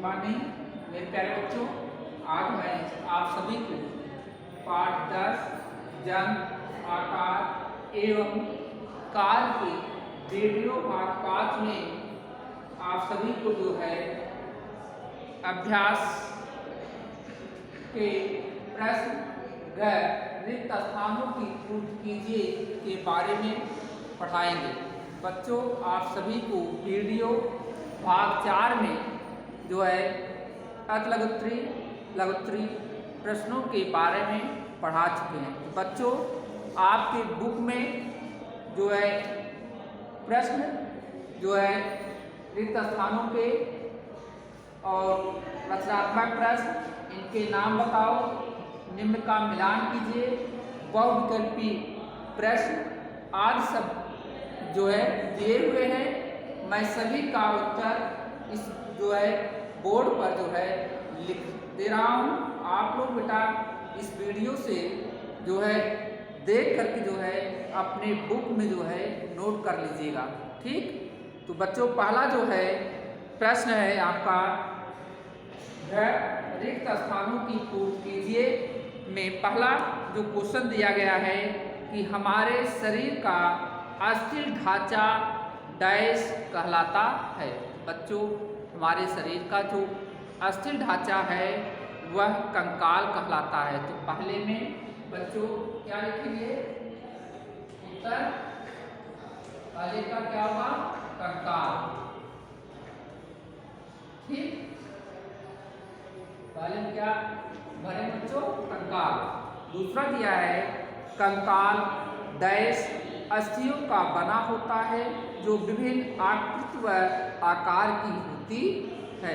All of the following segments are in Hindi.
गुड मॉर्निंग मेरे प्यारे बच्चों। आज मैं आप सभी को पाठ 10 जंग आकार एवं काल के वीडियो पाठ 5 में आप सभी को जो है अभ्यास के प्रश्न गैर रिक्त स्थानों की पूर्ति कीजिए के बारे में पढ़ाएंगे। बच्चों, आप सभी को वीडियो भाग 4 में जो है लघुत्तरी प्रश्नों के बारे में पढ़ा चुके हैं। बच्चों, आपके बुक में जो है प्रश्न जो है रिक्त स्थानों के और रचनात्मक प्रश्न, इनके नाम बताओ, निम्न का मिलान कीजिए, बहुविकल्पी प्रश्न आदि सब जो है दिए हुए हैं। मैं सभी का उत्तर इस जो है बोर्ड पर जो है लिख दे रहा हूँ। आप लोग बेटा इस वीडियो से जो है देख करके जो है अपने बुक में जो है नोट कर लीजिएगा, ठीक। तो बच्चों, पहला जो है प्रश्न है आपका रिक्त स्थानों की पूर्ति कीजिए में पहला जो क्वेश्चन दिया गया है कि हमारे शरीर का अस्थिर ढांचा डैश कहलाता है। बच्चों, हमारे शरीर का जो अस्थिर ढांचा है वह कंकाल कहलाता है। तो पहले में बच्चों क्या लिखेंगे? उत्तर पहले का क्या होगा? कंकाल, ठीक। पहले में क्या भरे बच्चों? कंकाल। दूसरा दिया है कंकाल डैश अस्थियों का बना होता है जो विभिन्न आकृति व आकार की होती है।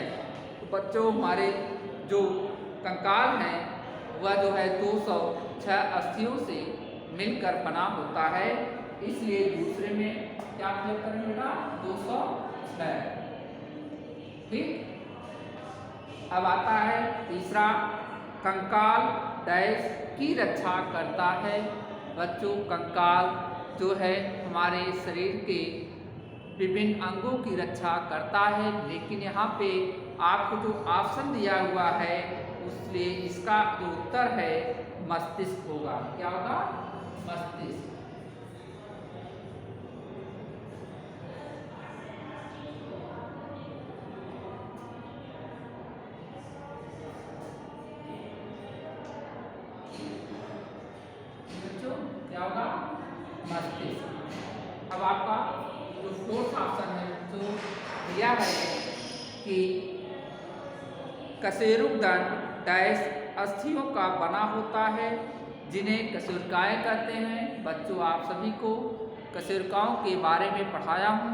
तो बच्चों, हमारे जो कंकाल है वह जो है 206 अस्थियों से मिलकर बना होता है, इसलिए दूसरे में क्या प्रयोग करेंगे बेटा? 206, ठीक। अब आता है तीसरा, कंकाल डैश की रक्षा करता है। बच्चों, कंकाल जो है हमारे शरीर के विभिन्न अंगों की रक्षा करता है, लेकिन यहाँ पे आपको जो ऑप्शन दिया हुआ है उसलिए इसका जो उत्तर है मस्तिष्क होगा। क्या होगा? मस्तिष्क। क्या होगा? मस्तिष्क। अब आपका जो फोर्थ ऑप्शन है जो दिया है कि कशेरुकदंड डैश अस्थियों का बना होता है जिन्हें कशेरुकाएँ कहते हैं। बच्चों, आप सभी को कशेरुकाओं के बारे में पढ़ाया हूँ।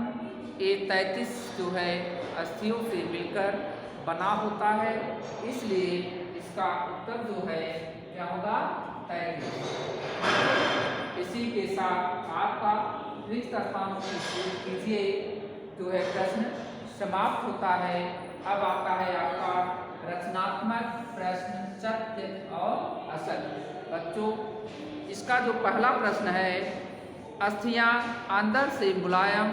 ये 33 जो है अस्थियों से मिलकर बना होता है, इसलिए इसका उत्तर जो है क्या होगा? 33। इसी के साथ आपका रिक्त स्थानों की पूर्ति कीजिए जो है प्रश्न समाप्त होता है। अब आता है आपका रचनात्मक प्रश्न सत्य और असत्य। बच्चों, इसका जो पहला प्रश्न है, अस्थियां अंदर से मुलायम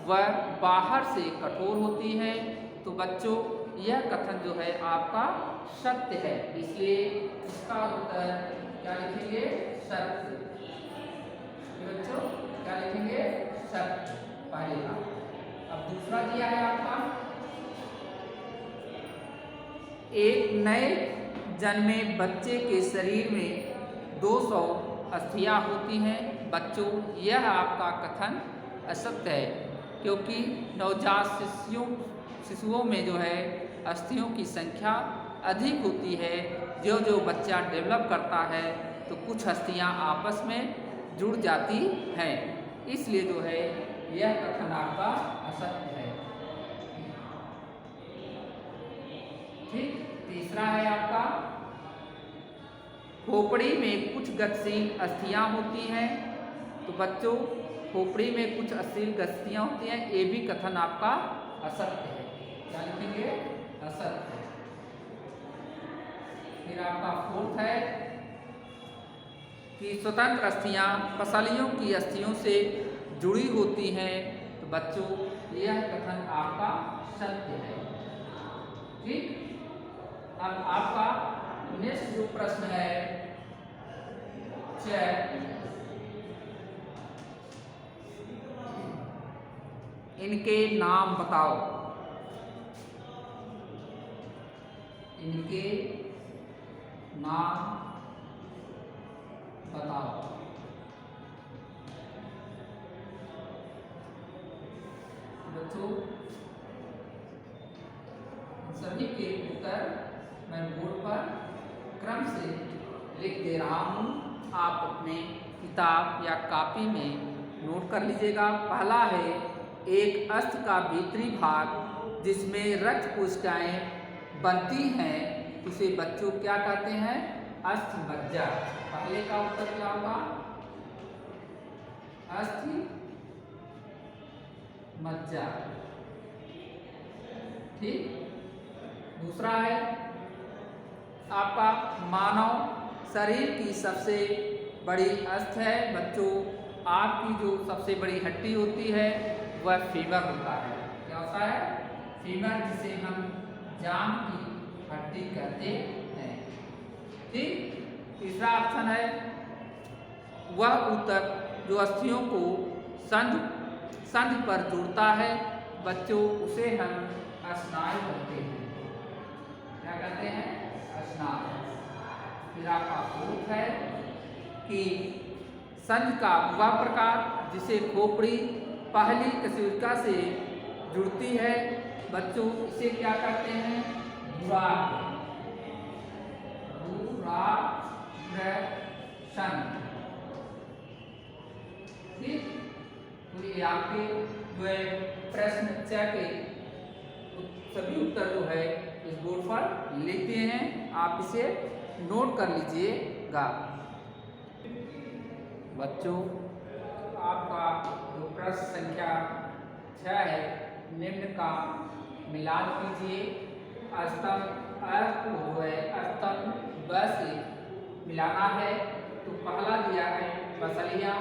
व बाहर से कठोर होती हैं। तो बच्चों, यह कथन जो है आपका सत्य है, इसलिए इसका उत्तर क्या लिखेंगे? सत्य। बच्चों, क्या लिखेंगे? सत्य पहले का। अब दूसरा दिया है आपका, एक नए जन्मे बच्चे के शरीर में 200 अस्थियां होती हैं। बच्चों, यह आपका कथन असत्य है, क्योंकि नवजात शिशुओं में जो है अस्थियों की संख्या अधिक होती है। जो जो बच्चा डेवलप करता है तो कुछ अस्थियां आपस में जुड़ जाती हैं, इसलिए जो है यह कथन आपका असत्य है, ठीक। तीसरा है आपका, खोपड़ी में कुछ गतिशील अस्थियां होती हैं। तो बच्चों, खोपड़ी में कुछ अस्थिर गतियां होती हैं, ये भी कथन आपका असत्य है। क्या लिखेंगे? असत्य। फिर आपका फोर्थ है कि स्वतंत्र अस्थियां पसलियों की अस्थियों से जुड़ी होती हैं। तो बच्चों, यह कथन आपका सत्य है। ठीक। अब आपका नेक्स्ट जो प्रश्न है इनके नाम बताओ। इनके नाम बताओ। बच्चों सभी के उत्तर मैं बोर्ड पर क्रम से लिख दे रहा हूँ, आप अपने किताब या कॉपी में नोट कर लीजिएगा। पहला है एक अस्थि का भीतरी भाग जिसमें रक्त कोशिकाएं बनती हैं उसे बच्चों क्या कहते हैं? अस्थि मज्जा। पहले का उत्तर क्या होगा? अस्थि मज्जा। ठीक। दूसरा है आपका मानव शरीर की सबसे बड़ी अस्थि है। बच्चों आपकी जो सबसे बड़ी हड्डी होती है वह फीमर होता है। क्या होता है? फीमर, जिसे हम जांघ की हड्डी कहते हैं। ठीक। तीसरा ऑप्शन है वह ऊतक जो अस्थियों को संधि पर जोड़ता है। बच्चों उसे हम स्नायु कहते हैं। क्या कहते हैं? स्नायु। फिर आपका फोर्थ है कि संधि का वह प्रकार जिसे खोपड़ी पहली कशेरुकिका से जुड़ती है। बच्चों इसे क्या कहते हैं? दुराग्र। ठीक। तो ये आपके जो है प्रश्न के सभी उत्तर जो है इस बोर्ड पर लिखते हैं, आप इसे नोट कर लीजिएगा। बच्चों आपका जो प्रश्न संख्या 6 है, निम्न का मिलान कीजिए। स्तंभ अ को जो है स्तंभ ब से मिलाना है। तो पहला दिया है पसलियाँ।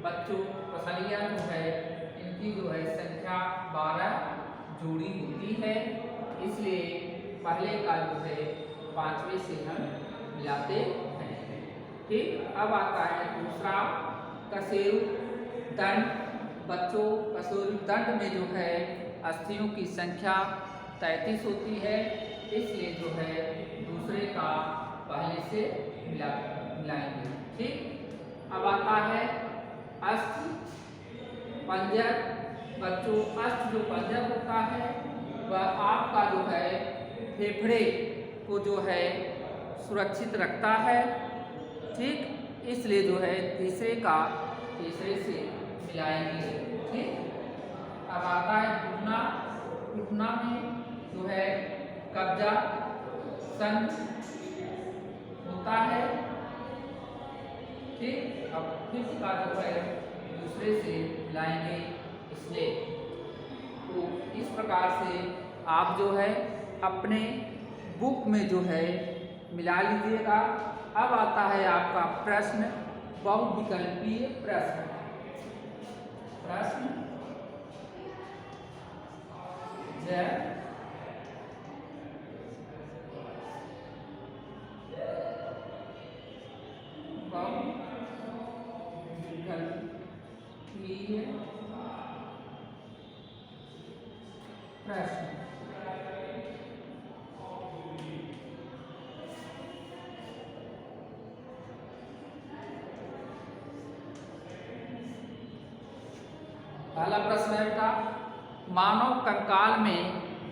बच्चों पसलियाँ जो है इनकी जो है संख्या 12 जोड़ी होती है, इसलिए पहले का जो है 5वें से हम मिलाते हैं। ठीक। अब आता है दूसरा कशेरु दंड। बच्चों कशेरु दंड में जो है अस्थियों की संख्या 33 होती है, इसलिए जो है दूसरे का पहले से मिलाएंगे। ठीक। अब आता है अस्थि पंजर। बच्चों अस्थि जो पंजर होता है वह आपका जो है फेफड़े को जो है सुरक्षित रखता है। ठीक। इसलिए जो है तीसरे से मिलाएंगे। ठीक। अब आता है घुटना। घुटना में जो है कब्जा संध होता है। ठीक। अब फिफ्थ का जो है दूसरे से मिलाएंगे, इसलिए तो इस प्रकार से आप जो है अपने बुक में जो है मिला लीजिएगा। अब आता है आपका प्रश्न बहुविकल्पीय प्रश्न। प्रश्न बहुविकल्पीय प्रश्न। पहला प्रश्न है बेटा, मानव कंकाल में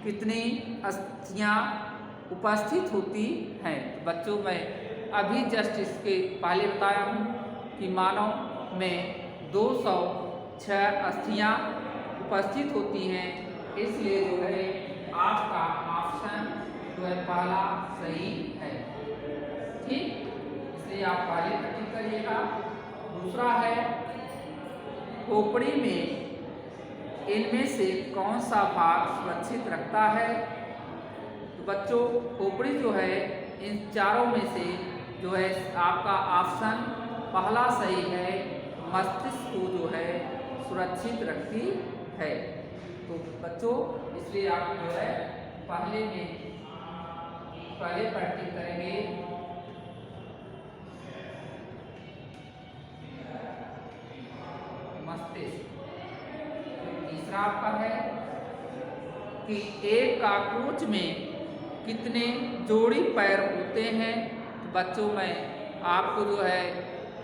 कितनी अस्थियां उपस्थित होती हैं? बच्चों मैं अभी जस्ट इसके पहले बताया हूँ कि मानव में 206 अस्थियां उपस्थित होती हैं, इसलिए जो है आपका ऑप्शन जो है पहला सही है। ठीक। इसलिए आप पहले टिक करिएगा। दूसरा है खोपड़ी में इनमें से कौन सा भाग सुरक्षित रखता है? तो बच्चों खोपड़ी जो है इन चारों में से जो है आपका ऑप्शन पहला सही है, मस्तिष्क को जो है सुरक्षित रखती है। तो बच्चों इसलिए आप जो है पहले में पहले प्रैक्टिस करेंगे मस्तिष्क। तीसरा आपका है कि एक काकरोच में कितने जोड़ी पैर होते हैं। तो बच्चों में आपको जो है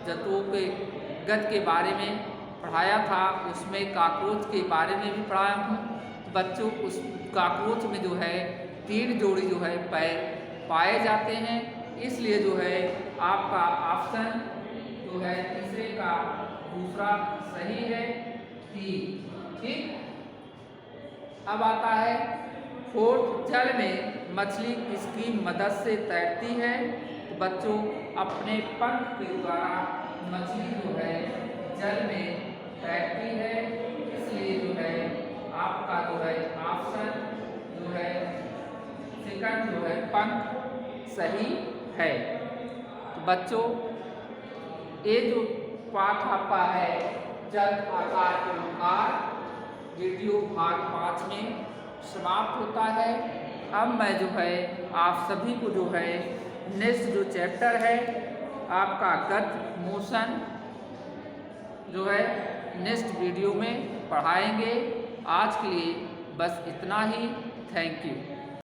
जंतुओं के गत के बारे में पढ़ाया था, उसमें काकरोच के बारे में भी पढ़ाया हूँ। तो बच्चों उस काकरोच में जो है 3 जोड़ी जो है पैर पाए जाते हैं, इसलिए जो है आपका ऑप्शन जो है तीसरे का दूसरा सही है। ठीक। अब आता है फोर्थ, जल में मछली किसकी मदद से तैरती है। तो बच्चों अपने पंख के द्वारा मछली जो है जल में तैरती है, इसलिए जो है आपका जो है ऑप्शन जो है सेकंड जो है पंख सही है। तो बच्चों ये जो पाठ आपका है जल आकार ओंकार वीडियो भाग 5 में समाप्त होता है। अब मैं जो है आप सभी को जो है नेक्स्ट जो चैप्टर है आपका गत मोशन जो है नेक्स्ट वीडियो में पढ़ाएंगे। आज के लिए बस इतना ही। Thank you.